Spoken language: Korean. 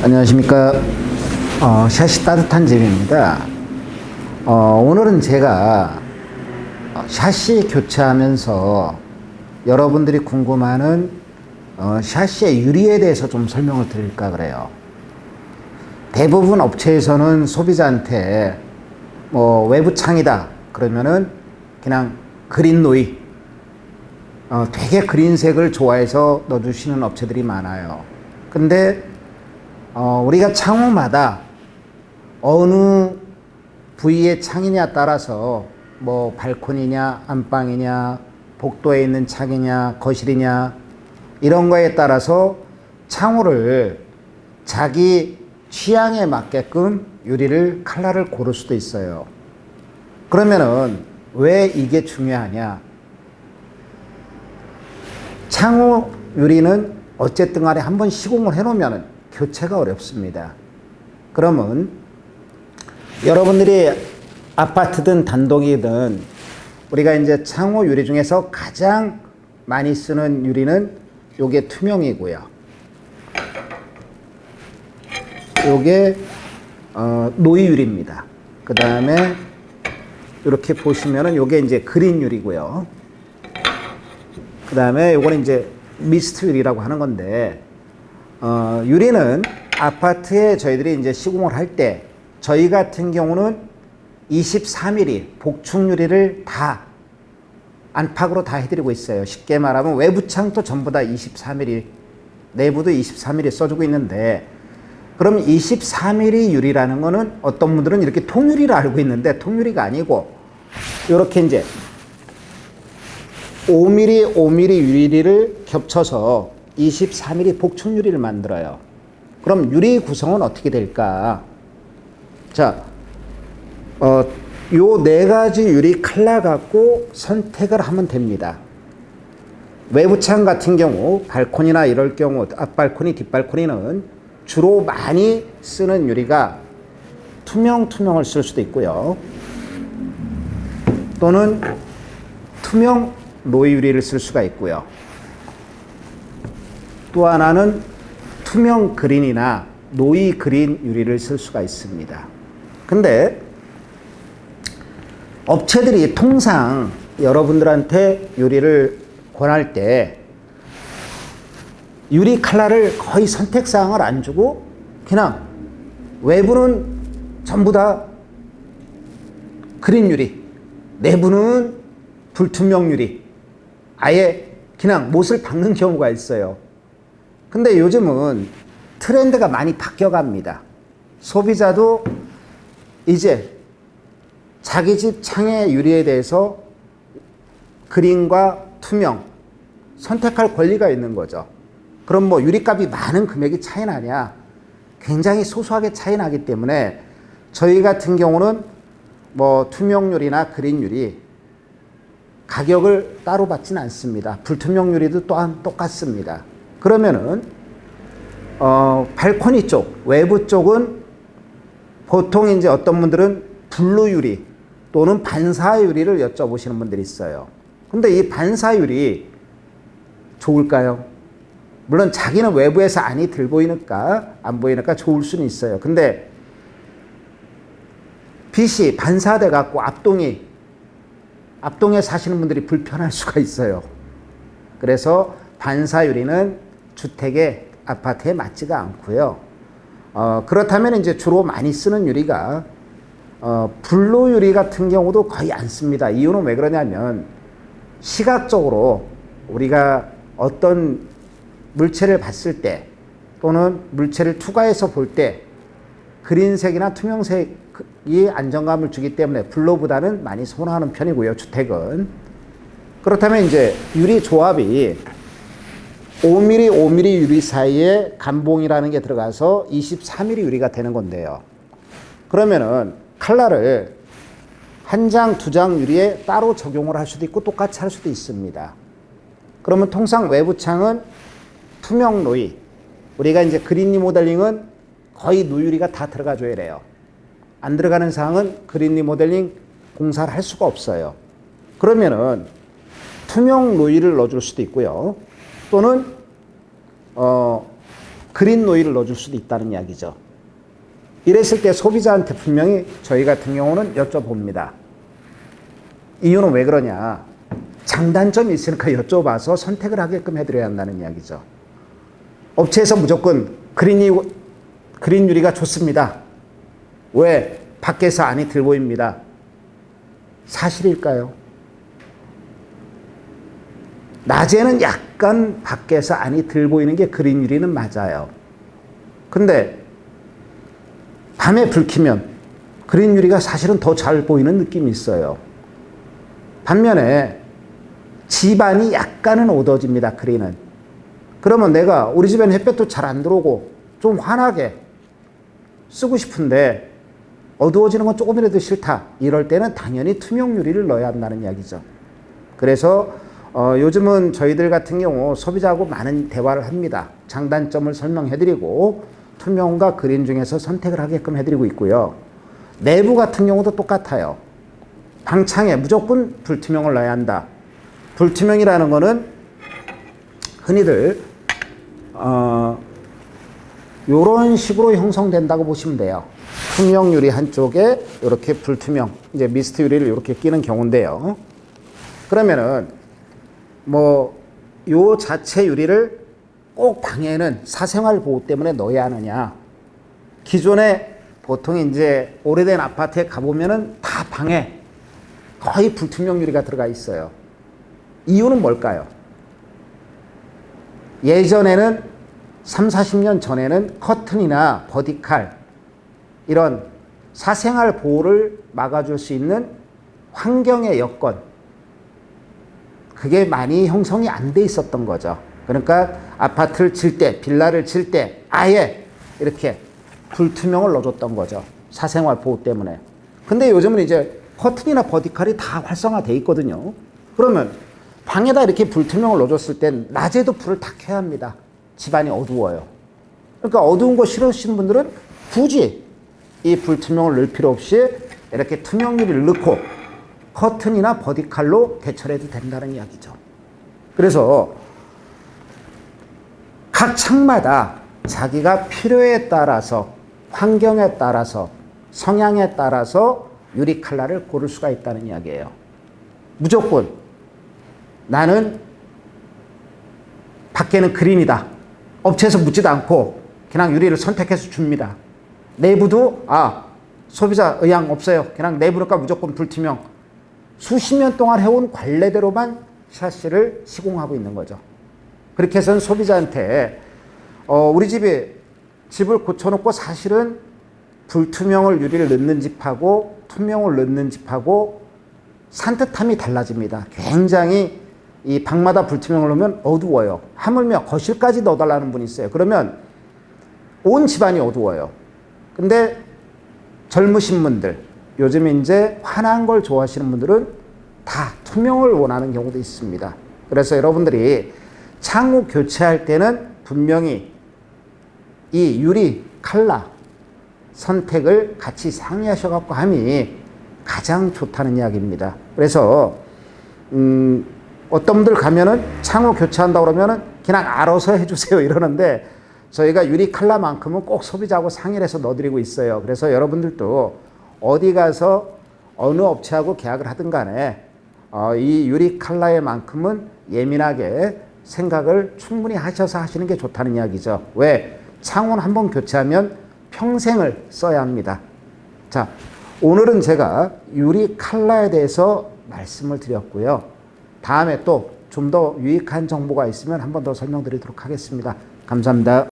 안녕하십니까. 샷이 따뜻한 집입니다. 오늘은 제가 샷시 교체하면서 여러분들이 궁금해하는 샷시의 유리에 대해서 좀 설명을 드릴까 그래요. 대부분 업체에서는 소비자한테 외부 창이다 그러면은 그냥 그린 노이, 되게 그린색을 좋아해서 넣어주시는 업체들이 많아요. 근데 우리가 창호마다 어느 부위의 창이냐 따라서 발코니냐 안방이냐 복도에 있는 창이냐 거실이냐 이런 거에 따라서 창호를 자기 취향에 맞게끔 유리를 컬러를 고를 수도 있어요. 그러면은 왜 이게 중요하냐? 창호 유리는 어쨌든 간에 한번 시공을 해놓으면 교체가 어렵습니다. 그러면 여러분들이 아파트든 단독이든 우리가 이제 창호 유리 중에서 가장 많이 쓰는 유리는 요게 투명이고요. 요게 노이 유리입니다. 그 다음에 이렇게 보시면은 요게 이제 그린 유리고요. 그 다음에 요거는 이제 미스트 유리라고 하는 건데, 유리는 아파트에 저희들이 이제 시공을 할 때 저희 같은 경우는 24mm 복층 유리를 다 안팎으로 다 해드리고 있어요. 쉽게 말하면 외부 창도 전부 다 24mm, 내부도 24mm 써주고 있는데, 그럼 24mm 유리라는 거는 어떤 분들은 이렇게 통유리를 알고 있는데 통유리가 아니고 이렇게 이제 5mm, 5mm 유리를 겹쳐서 24mm 복층 유리를 만들어요. 그럼 유리 구성은 어떻게 될까? 자, 요 네 가지 유리 컬러 갖고 선택을 하면 됩니다. 외부창 같은 경우, 발코니나 이럴 경우, 앞발코니, 뒷발코니는 주로 많이 쓰는 유리가 투명을 쓸 수도 있고요. 또는 투명 노이 유리를 쓸 수가 있고요. 또 하나는 투명 그린이나 노이 그린 유리를 쓸 수가 있습니다. 근데 업체들이 통상 여러분들한테 유리를 권할 때 유리 컬러를 거의 선택사항을 안 주고 그냥 외부는 전부 다 그린 유리, 내부는 불투명 유리, 아예 그냥 못을 박는 경우가 있어요. 근데 요즘은 트렌드가 많이 바뀌어갑니다. 소비자도 이제 자기 집 창의 유리에 대해서 그린과 투명 선택할 권리가 있는 거죠. 그럼 유리값이 많은 금액이 차이 나냐? 굉장히 소소하게 차이 나기 때문에 저희 같은 경우는 투명 유리나 그린 유리 가격을 따로 받지는 않습니다. 불투명 유리도 또한 똑같습니다. 그러면은 발코니 쪽, 외부 쪽은 보통 이제 어떤 분들은 블루 유리 또는 반사 유리를 여쭤보시는 분들이 있어요. 근데 이 반사 유리 좋을까요? 물론 자기는 외부에서 안이 들 보이니까 안 보이니까 좋을 수는 있어요. 근데 빛이 반사돼 갖고 앞동에 사시는 분들이 불편할 수가 있어요. 그래서 반사 유리는 주택에 아파트에 맞지가 않고요. 그렇다면 이제 주로 많이 쓰는 유리가 블루 유리 같은 경우도 거의 안 씁니다. 이유는 왜 그러냐면 시각적으로 우리가 어떤 물체를 봤을 때 또는 물체를 투과해서 볼 때 그린색이나 투명색이 안정감을 주기 때문에 블루보다는 많이 선호하는 편이고요. 주택은. 그렇다면 이제 유리 조합이 5mm, 5mm 유리 사이에 감봉이라는 게 들어가서 24mm 유리가 되는 건데요. 그러면은 컬러를 한 장, 두 장 유리에 따로 적용을 할 수도 있고 똑같이 할 수도 있습니다. 그러면 통상 외부 창은 투명 노이, 우리가 이제 그린 리모델링은 거의 노유리가 다 들어가줘야 돼요. 안 들어가는 사항은 그린 리모델링 공사를 할 수가 없어요. 그러면은 투명 노이를 넣어줄 수도 있고요. 또는 그린 노일을 넣어줄 수도 있다는 이야기죠. 이랬을 때 소비자한테 분명히 저희 같은 경우는 여쭤봅니다. 이유는 왜 그러냐. 장단점이 있으니까 여쭤봐서 선택을 하게끔 해드려야 한다는 이야기죠. 업체에서 무조건 그린 유리가 좋습니다. 왜? 밖에서 안이 들 보입니다. 사실일까요? 낮에는 약간 밖에서 안이 들 보이는 게 그린 유리는 맞아요. 근데 밤에 불 켜면 그린 유리가 사실은 더 잘 보이는 느낌이 있어요. 반면에 집안이 약간은 어두워집니다. 그린은. 그러면 내가 우리 집에는 햇볕도 잘 안 들어오고 좀 환하게 쓰고 싶은데 어두워지는 건 조금이라도 싫다. 이럴 때는 당연히 투명 유리를 넣어야 한다는 이야기죠. 그래서 요즘은 저희들 같은 경우 소비자하고 많은 대화를 합니다. 장단점을 설명해드리고 투명과 그린 중에서 선택을 하게끔 해드리고 있고요. 내부 같은 경우도 똑같아요. 방창에 무조건 불투명을 넣어야 한다. 불투명이라는 거는 흔히들 이런 식으로 형성된다고 보시면 돼요. 투명 유리 한쪽에 이렇게 불투명, 이제 미스트 유리를 이렇게 끼는 경우인데요. 그러면은 요 자체 유리를 꼭 방에는 사생활 보호 때문에 넣어야 하느냐? 기존에 보통 이제 오래된 아파트에 가보면은 다 방에 거의 불투명 유리가 들어가 있어요. 이유는 뭘까요? 예전에는 30-40년 전에는 커튼이나 버디칼 이런 사생활 보호를 막아줄 수 있는 환경의 여건, 그게 많이 형성이 안 돼 있었던 거죠. 그러니까 아파트를 질 때, 빌라를 질 때 아예 이렇게 불투명을 넣어줬던 거죠. 사생활 보호 때문에. 근데 요즘은 이제 커튼이나 버디칼이 다 활성화돼 있거든요. 그러면 방에다 이렇게 불투명을 넣어줬을 땐 낮에도 불을 다 켜야 합니다. 집안이 어두워요. 그러니까 어두운 거 싫으시는 분들은 굳이 이 불투명을 넣을 필요 없이 이렇게 투명 유리를 넣고 커튼이나 버디칼로 대처를 해도 된다는 이야기죠. 그래서 각 창마다 자기가 필요에 따라서, 환경에 따라서, 성향에 따라서 유리 컬러를 고를 수가 있다는 이야기예요. 무조건 나는 밖에는 그린이다. 업체에서 묻지도 않고 그냥 유리를 선택해서 줍니다. 내부도 소비자 의향 없어요. 그냥 내부니까 무조건 불투명. 수십 년 동안 해온 관례대로만 샤시를 시공하고 있는 거죠. 그렇게 해서는 소비자한테 우리 집을 고쳐놓고 사실은 불투명을 유리를 넣는 집하고 투명을 넣는 집하고 산뜻함이 달라집니다. 굉장히 이 방마다 불투명을 넣으면 어두워요. 하물며 거실까지 넣어달라는 분이 있어요. 그러면 온 집안이 어두워요. 근데 젊으신 분들, 요즘에 이제 환한 걸 좋아하시는 분들은 다 투명을 원하는 경우도 있습니다. 그래서 여러분들이 창호 교체할 때는 분명히 이 유리 컬러 선택을 같이 상의하셔갖고 함이 가장 좋다는 이야기입니다. 그래서 어떤 분들 가면은 창호 교체한다고 그러면은 그냥 알아서 해주세요 이러는데 저희가 유리 컬러만큼은 꼭 소비자하고 상의를 해서 넣어드리고 있어요. 그래서 여러분들도 어디 가서 어느 업체하고 계약을 하든 간에 이 유리 컬러의 만큼은 예민하게 생각을 충분히 하셔서 하시는 게 좋다는 이야기죠. 왜? 창호는 한번 교체하면 평생을 써야 합니다. 자, 오늘은 제가 유리 컬러에 대해서 말씀을 드렸고요. 다음에 또 좀 더 유익한 정보가 있으면 한 번 더 설명드리도록 하겠습니다. 감사합니다.